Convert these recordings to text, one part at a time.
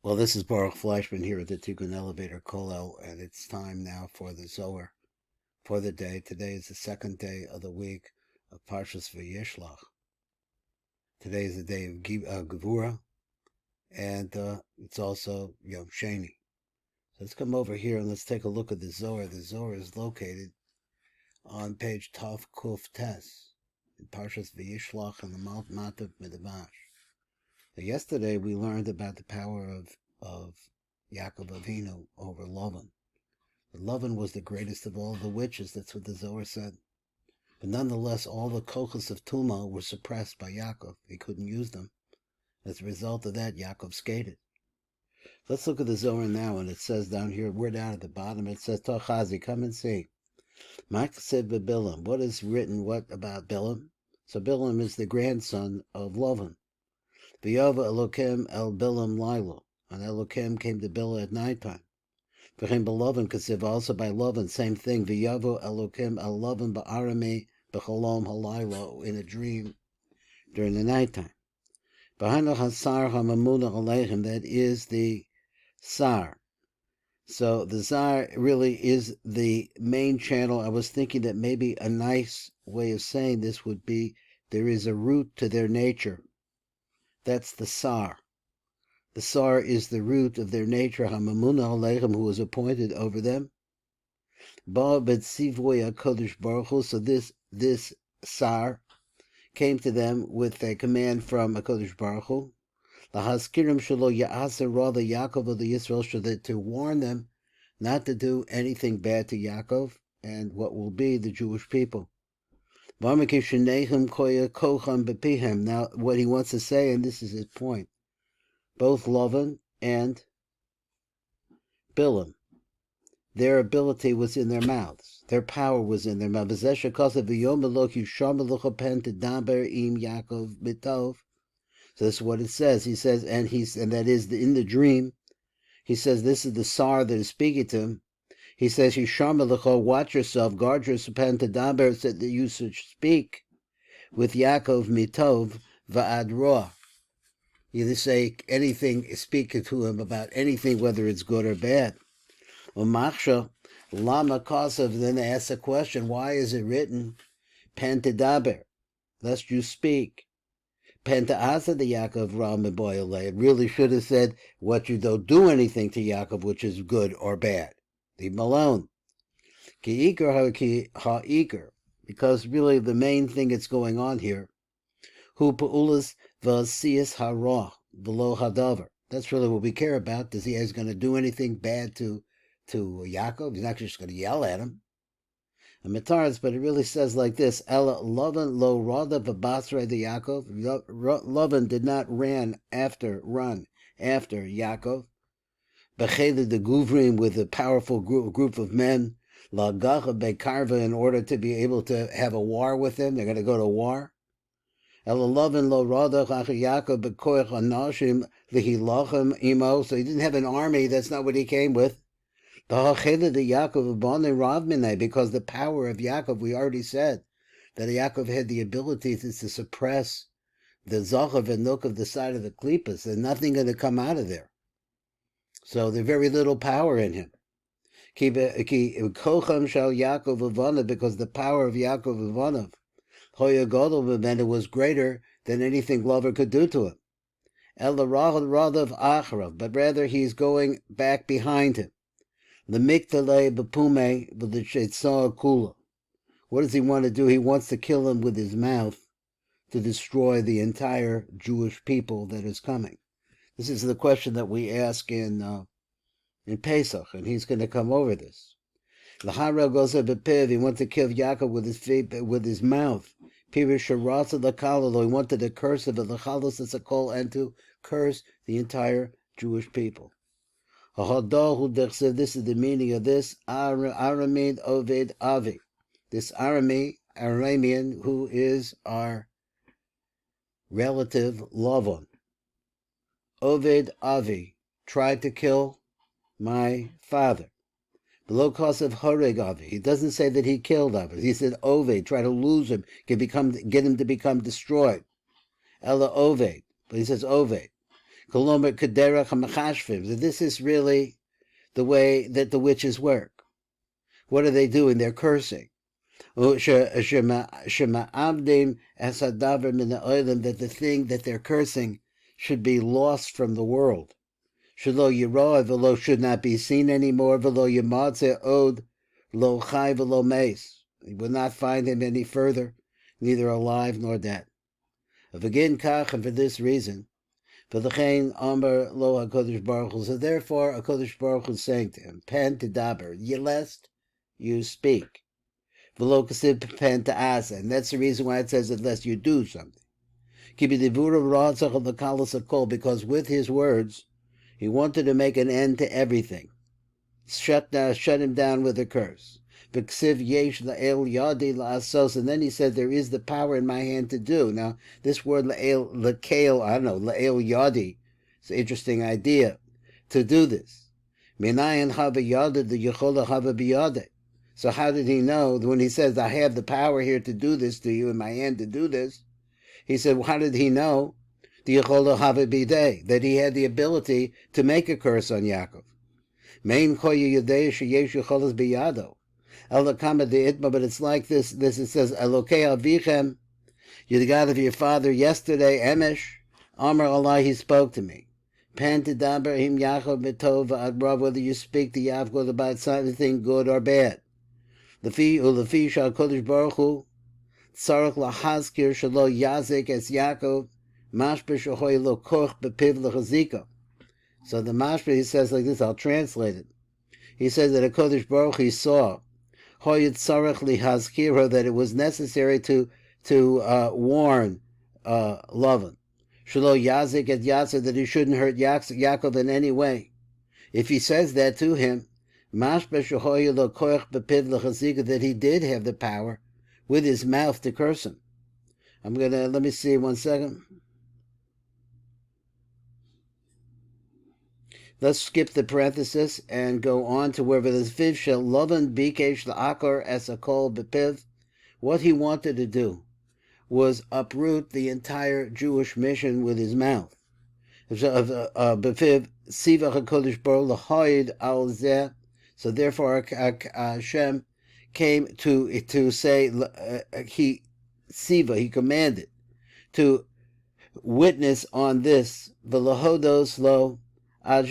Well, this is Baruch Fleischman here at the Tikkun Elevator Kollel, and it's time now for the Zohar for the day. Today is the second day of the week of Parshas Vayishlach. Today is the day of Gevurah, and it's also Yom Sheni. So let's come over here and let's take a look at the Zohar. The Zohar is located on page Tav Kuf Tes in Parshas Vayishlach in the Mount Matav Midrash. Yesterday we learned about the power of Yaakov Avinu over Lavan. Lavan was the greatest of all the witches, that's what the Zohar said. But nonetheless, all the kochos of Tumah were suppressed by Yaakov. He couldn't use them. As a result of that, Yaakov skated. Let's look at the Zohar now, and it says down here, we're down at the bottom, it says, Tochazi, come and see. Makseb Bilam, what is written, what about Bilam? So Bilam is the grandson of Lavan. V'yava Elokim el Bilam Lila, and Elokim came to Bilam at nighttime. V'chem b'Lavan kasiv, also by Lavan, same thing. V'yavo Elokim el Lavan ba'Aramean b'cholom halayla, in a dream during the nighttime. V'hana hasar hamamuna aleichem, that is the sar. So the Zar really is the main channel. I was thinking that maybe a nice way of saying this would be there is a root to their nature. That's the Sar. The Sar is the root of their nature, Hamamuna Aleichem, who was appointed over them. Ba Betzivoy HaKadosh Baruch Hu, so this Sar came to them with a command from HaKadosh Baruch Hu. Lahaskirim Shalo Ya'asa Rather Yaakov of the Yisrael, to warn them not to do anything bad to Yaakov and what will be the Jewish people. Now, what he wants to say, and this is his point, both Lavan and Bilam, their ability was in their mouths. Their power was in their mouths. So this is what it says. He says, and that is in the dream. He says this is the Sar that is speaking to him. He says, watch yourself, guard yourself, that you should speak with Yaakov mitov va'ad roah. You say anything, speak to him about anything, whether it's good or bad. Umachsha lama kasav, then they ask the question, why is it written pen tedaber, lest you speak? Pen ta'asa the Yaakov ra meboyale. It really should have said what you don't do anything to Yaakov, which is good or bad. Leave him alone. Because really the main thing that's going on here, hu pa'ulas v'asiyas hara v'lo hadavar. That's really what we care about. Does he is going to do anything bad to Yaakov? He's not just going to yell at him. And Mataras, but it really says like this: Ella Lavan lo rada v'basra de Yaakov. Lavan did not run after Yaakov. Becheda the Guvrim, with a powerful group of men, La Gacha Bekarva, in order to be able to have a war with him. They're going to go to war. Elalavin lo Radach Yaakov Bekoich Anashim Lihilachem Imo. So he didn't have an army. That's not what he came with. The Hacheda de Yaakov Abane Ravmine, because the power of Yaakov, we already said that Yaakov had the ability to suppress the Zohar and Nuk of the side of the Klippas. There's nothing going to come out of there. So there's very little power in him. Because the power of Yaakov Avanav was greater than anything Lover could do to him. But rather he's going back behind him. What does he want to do? He wants to kill him with his mouth to destroy the entire Jewish people that is coming. This is the question that we ask in Pesach, and he's going to come over this. L'harel goes up a piv. He wanted to kill Yaakov with his feet, with his mouth. Pirish sharasa l'kalalo. He wanted to curse him, l'chalos esakol, and to curse the entire Jewish people. This is the meaning of this. Aramean Oved Avi. This Aramean, who is our relative Lavan. Oved Avi tried to kill my father. Below cost of Horeg Avi. He doesn't say that he killed Avi. He said Oved, try to lose him, get him to become destroyed. Ella Oved. But he says Oved. Kolomer Kederach HaMachashvim, that this is really the way that the witches work. What are they doing? They're cursing. Shema'avdim as hadavar min ha'olam, that the thing that they're cursing should be lost from the world. Shelo yiroah v'lo, should not be seen anymore. V'lo yimatzeh od lo chai v'lo meis. You will not find him any further, neither alive nor dead. Again, kach, and for this reason, v'lechein amar lo HaKadosh Baruch Hu. So therefore, HaKadosh Baruch Hu is saying to him, pen to daber, lest you speak. V'lo kasiv pen to asa, and that's the reason why it says unless you do something. Kibi Gevurah ratzach of the kalas hakol, because with his words, he wanted to make an end to everything. Shut him down with a curse. V'ksiv yesh la'el yadi la'asos, and then he said, there is the power in my hand to do. Now, this word la'el, la'kel, I don't know, la'el yadi, it's an interesting idea, to do this. Minayin hava yada the yechola hava biyade. So how did he know when he says, I have the power here to do this to you, in my hand to do this? He said, well, how did he know the yechola hava biyade, that he had the ability to make a curse on Yaakov? Mein koye yadei sheyesh yecholas biyado. But it's like this. It says, Elokei avichem, you're the God of your father. Yesterday, Emesh, Amar Allah, he spoke to me. Pen to daber him Yaakov betov v'adrav, whether you speak to Yaakov about something good or bad. Lefi shal kodesh baruch hu, tzarech lahazkir shalo yazik es Yaakov, mashper shahoy lo koch bepiv lechazika. So the mashper, he says like this, I'll translate it. He says that a kodesh baruch he saw, that it was necessary to warn Lavan. Shelo yazik et yatsa, that he shouldn't hurt Yaakov in any way. If he says that to him, that he did have the power with his mouth to curse him. Let me see 1 second. Let's skip the parenthesis and go on to wherever there's viv shel Lavan bikesh la'akar es hakol bepiv. What he wanted to do was uproot the entire Jewish mission with his mouth. Bepiv siva hakodesh baruch lahoid al zeh. So therefore, Hashem came to say he commanded to witness on this v'lahodos lo. And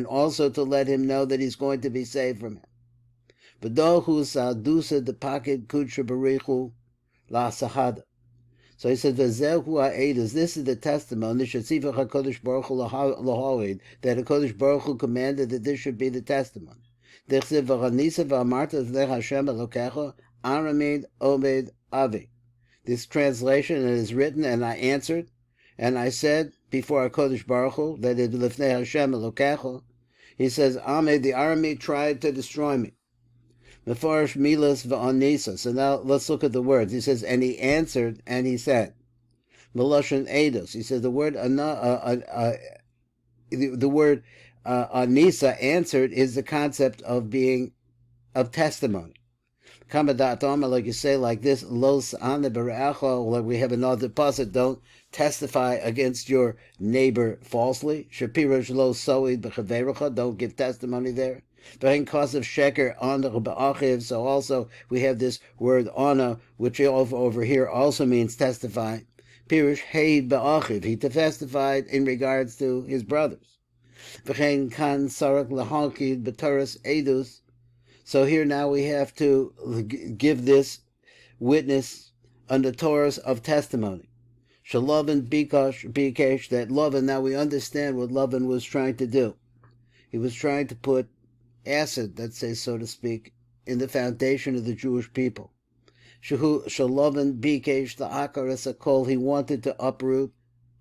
also to let him know that he's going to be saved from him. So he said, this is the testimony that HaKadosh Baruch Hu commanded that this should be the testimony. Aramean Avi. This translation is written, and I answered, and I said before HaKadosh Baruch Hu, that it lifnei Hashem Elokecha, he says, Ahmed, the Aramean tried to destroy me. Mefarish milas v'anisa. So now let's look at the words. He says, and he answered, and he said, Meloshan Eidos. He says the word anisa, answered, is the concept of testimony. Like you say, like this, los ane bere'echa, like we have another Posuk, don't testify against your neighbor falsely. Shapirosh lo soid b'chaverecha, don't give testimony there. V'hen cause of sheker ana b'achiv. So also we have this word ana, which over here also means testify. Pirush heid b'achiv, he testified in regards to his brothers. V'chen kan sarak lahalkid b'toras edus. So here now we have to give this witness under Torahs of testimony. Shalavan bikesh, that Lavan, now we understand what Lavan was trying to do. He was trying to put acid, let's say so to speak, in the foundation of the Jewish people. Shalavan bikesh la'akar es hakol, he wanted to uproot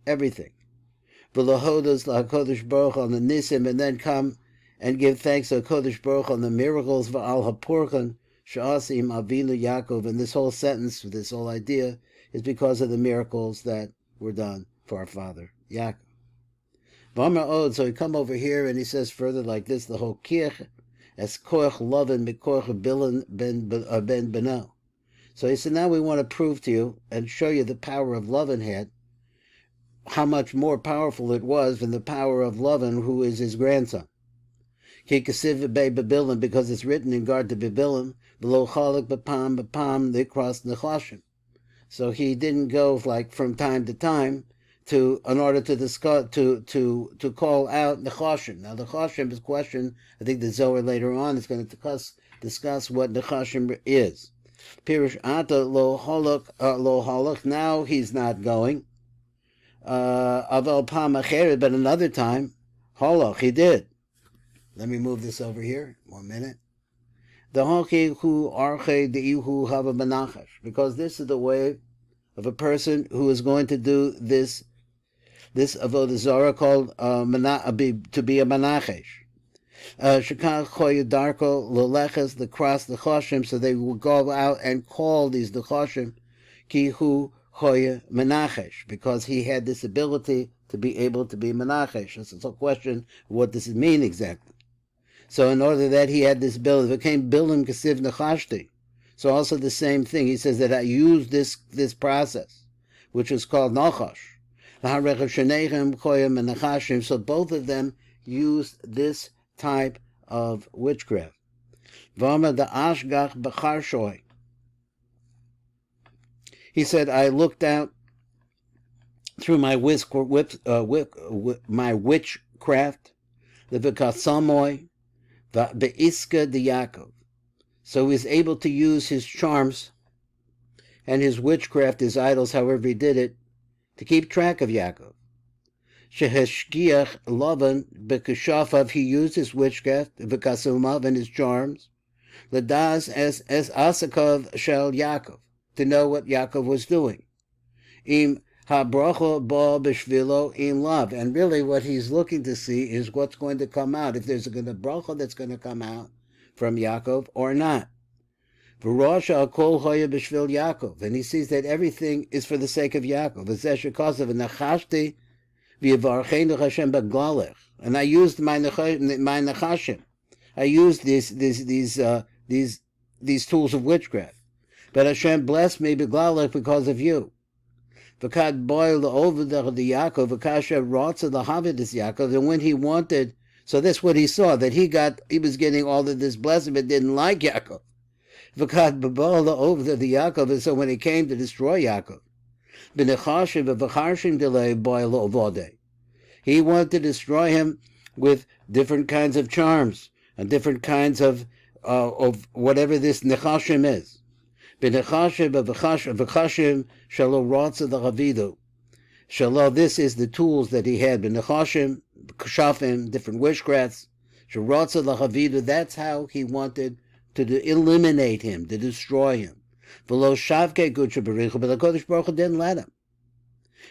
everything. V'lahodas la'HaKadosh Baruch on the nisim, and then come and give thanks to HaKadosh Baruch on the miracles v'al hapurkan sha'asim avinu Yaakov. And this whole sentence, this whole idea, is because of the miracles that were done for our father Yaakov. V'amar od, so he come over here and he says further like this, the whole kiach es koach Lavan mikoach ben beno. So he said, now we want to prove to you and show you the power of Lavan had how much more powerful it was than the power of Lavan, who is his grandson. Because it's written in regard to Bibilim, below Chalik Bapam, they crossed Nechashim. So he didn't go like from time to time in order to discuss to call out the Nechashim. Now the Nechashim is question. I think the Zohar later on is going to discuss what Nechashim is. Pirish Ata lo halach. Now he's not going. Aval pam acheret, but another time, halach, he did. Let me move this over here. 1 minute. The hoki hu arche deihu hava benachash, because this is the way of a person who is going to do this avodah zarah called to be a menachesh. Shekach choy darko leleches, the cross the choshim, so they will go out and call these the choshim ki hu choy menachesh, because he had this ability to be able to be menachesh. This is a question: what does it mean exactly? So in order that he had this ability, it became bilim kesiv nechashti. So also the same thing. He says that I used this process, which is called nachash. So both of them used this type of witchcraft. He said, I looked out through my witchcraft, the v'kasamoy, the iska de Yaakov. So he's able to use his charms and his witchcraft, his idols, however he did it, to keep track of Yaakov. Sheheshkiach Lavan b'keshafav, he used his witchcraft, v'kasumav, and his charms, l'daz es asakov shel Yaakov, to know what Yaakov was doing. Im habracha ba b'shvilo im lav, and really what he's looking to see is what's going to come out, if there's a bracha that's going to come out from Yaakov or not. V'rosha kol hoya b'shvil Yaakov, and he sees that everything is for the sake of Yaakov. V'nachashti v'yivarcheinu Hashem b'glalech, and I used my nachashim. I used these tools of witchcraft. But Hashem blessed me b'glalech because of you. V'kad boil over the Yaakov v'kasha rotza lahavidis Yaakov, and when he wanted, so that's what he saw, that he was getting all of this blessing, but didn't like Yaakov. V'kad boil over the Yaakov, and so when he came to destroy Yaakov, b'nechashim v'charshim delay boil ovode, he wanted to destroy him with different kinds of charms and different kinds of whatever this nechashim is. B'nechashim v'chashim shalo rotza l'chavidu. Shalo, this is the tools that he had. B'nechashim, kashafim, different witchcrafts. Sharotza l'chavidu, that's how he wanted to eliminate him, to destroy him. V'lo shavke gutsha b'richu, but the Kodesh Baruch Hu didn't let him.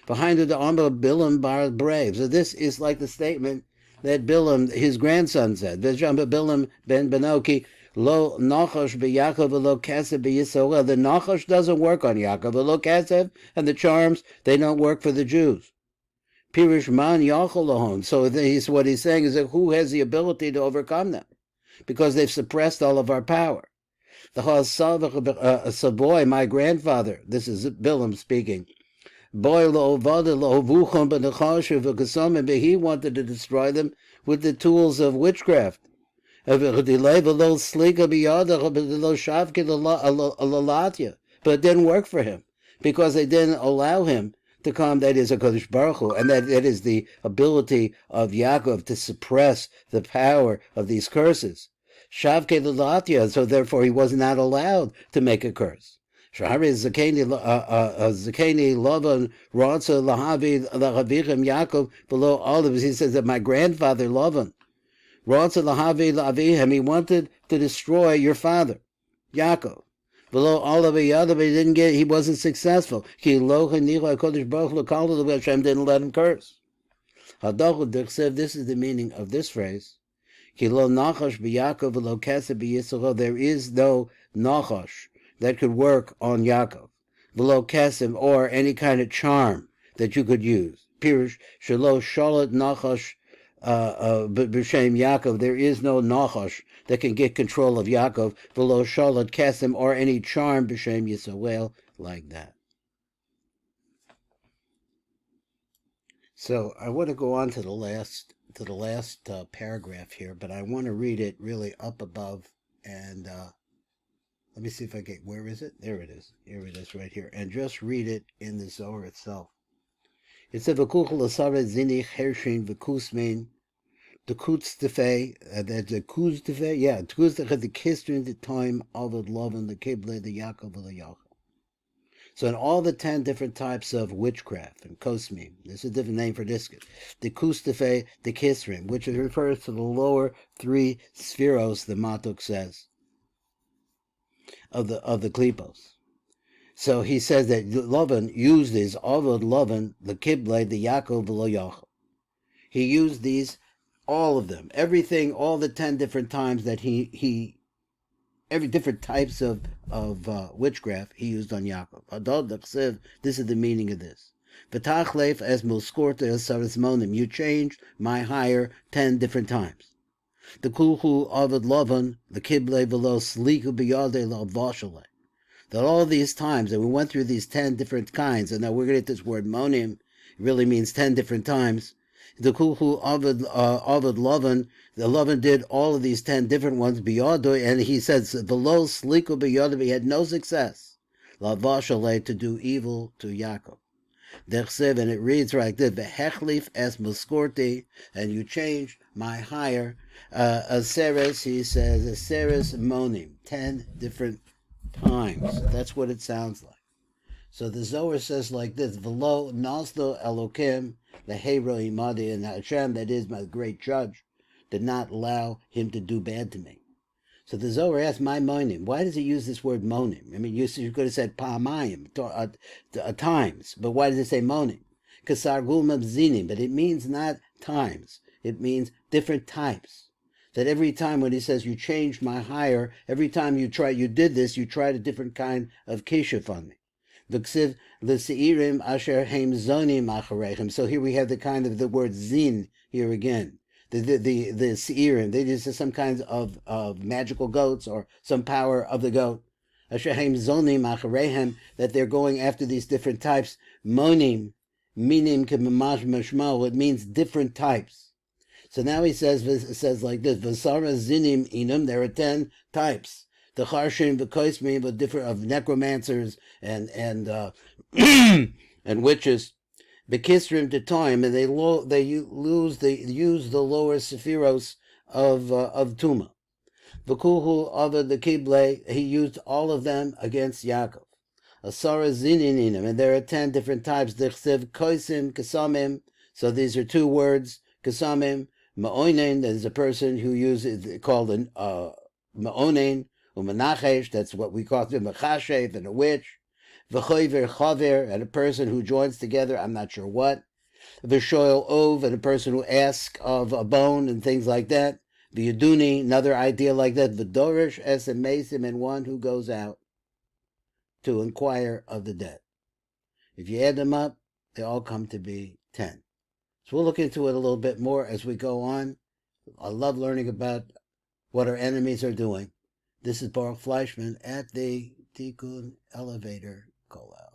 Behind the arm of Bilam bar brave. So this is like the statement that Bilam, his grandson, said. Bilam ben Benoki, lo nachash b'Yaakov v'lo kesef b'Yisrael. The nachash doesn't work on Yaakov. V'lo kesef, and the charms, they don't work for the Jews. Pirish man yachol lahon. So what he's saying is that who has the ability to overcome them? Because they've suppressed all of our power. The Saboy, my grandfather, this is Bilam speaking, he wanted to destroy them with the tools of witchcraft. But it didn't work for him, because they didn't allow him to come. That is a Kodesh Baruch Hu, and that is the ability of Yaakov to suppress the power of these curses. Shavke l'latya, so therefore he was not allowed to make a curse. Shahari zakeni Lavan rotza lahavichem Yaakov below all of us. He says that my grandfather Lavan rotza lahavi lavihem, he wanted to destroy your father Yaakov. Below all of the other, but he wasn't successful. Hashem didn't let him curse. This is the meaning of this phrase. There is no nachash that could work on Yaakov, v'lo kesem, or any kind of charm that you could use. Pirish shelo shalat nachash b'shem Yaakov. There is no nachash that can get control of Yaakov, v'lo shalat kesem, or any charm b'shem Yisrael like that. So I want to go on to the last paragraph here, but I want to read it really up above, and let me see if I get, where is it? There it is. Here it is right here. And just read it in the Zohar itself. It said, V'kuchel asaret zinich hershin v'kusmein, the kutz tefe, the kuz tefe, yeah, the kuz tefe, the kistrin, the time, avad Lavan, the kible, the Yaakov, the Yaakov. So in all the 10 different types of witchcraft and kosmim, there's a different name for this. The kustefe, the kisrim, which refers to the lower 3 spheros, the Matuk says, of the klipos. So he says that Lavan used these, Avad Lavan, the kible, the Yaakov, the Yaakov. He used these, all of them, everything, all the 10 different times that he every different types of witchcraft he used on Yaakov. This is the meaning of this. V'tachlef as mulskorta asaris monim. You changed my hire 10 different times. The kulhu avad Lavan, the kible below sliku biyade la vashale. That all these times, and we went through these 10 different kinds, and now we're going to get this word monim, it really means 10 different times. The kulhu avad Lavan, the Lavan did all of these 10 different ones, biyado, and he says, below sliku biyado, he had no success, la vashale, to do evil to Yaakov. And it reads like this, v'hechlif es muskorti, and you changed my hire, aseres, he says, aseres monim, 10 different times. That's what it sounds like. So the Zohar says like this, v'lo nasdo elokim, the Hero Imadi, and Hashem, that is my great judge, did not allow him to do bad to me. So the Zohar asks, my monim, why does he use this word monim? I mean, you could have said pa'amayim, times, but why does it say monim? Kasar gulmab zinim, but it means not times, it means different types. That every time when he says you changed my hire, every time you did this, you tried a different kind of kishuf on me. So here we have the kind of the word zin here again. The seirim, they just some kinds of magical goats or some power of the goat. That they're going after these different types. Monim, minim kemamash mashmal, it means different types. So now he says like this, Vasara zinim inum, there are 10 types. The charshim, the koismim, the different of necromancers and and witches. The kisrim to time, and they use the lower sephiros of Tuma. The kuhu of the kible, he used all of them against Yaakov. Asara zininim, and there are 10 different types. The chsev koisim kasamim. So these are 2 words, kasamim. Ma'onen, there's a person who uses called an ma'onen. Umenachesh, that's what we call it, mechashev, and a witch. V'choiver chaver, and a person who joins together, I'm not sure what. V'shoel ov, and a person who asks of a bone and things like that. V'yaduni, another idea like that. V'dorish es mesim, and one who goes out to inquire of the dead. If you add them up, they all come to be 10. So we'll look into it a little bit more as we go on. I love learning about what our enemies are doing. This is Baruch Fleischman at the Tikkun Elevator Kollel.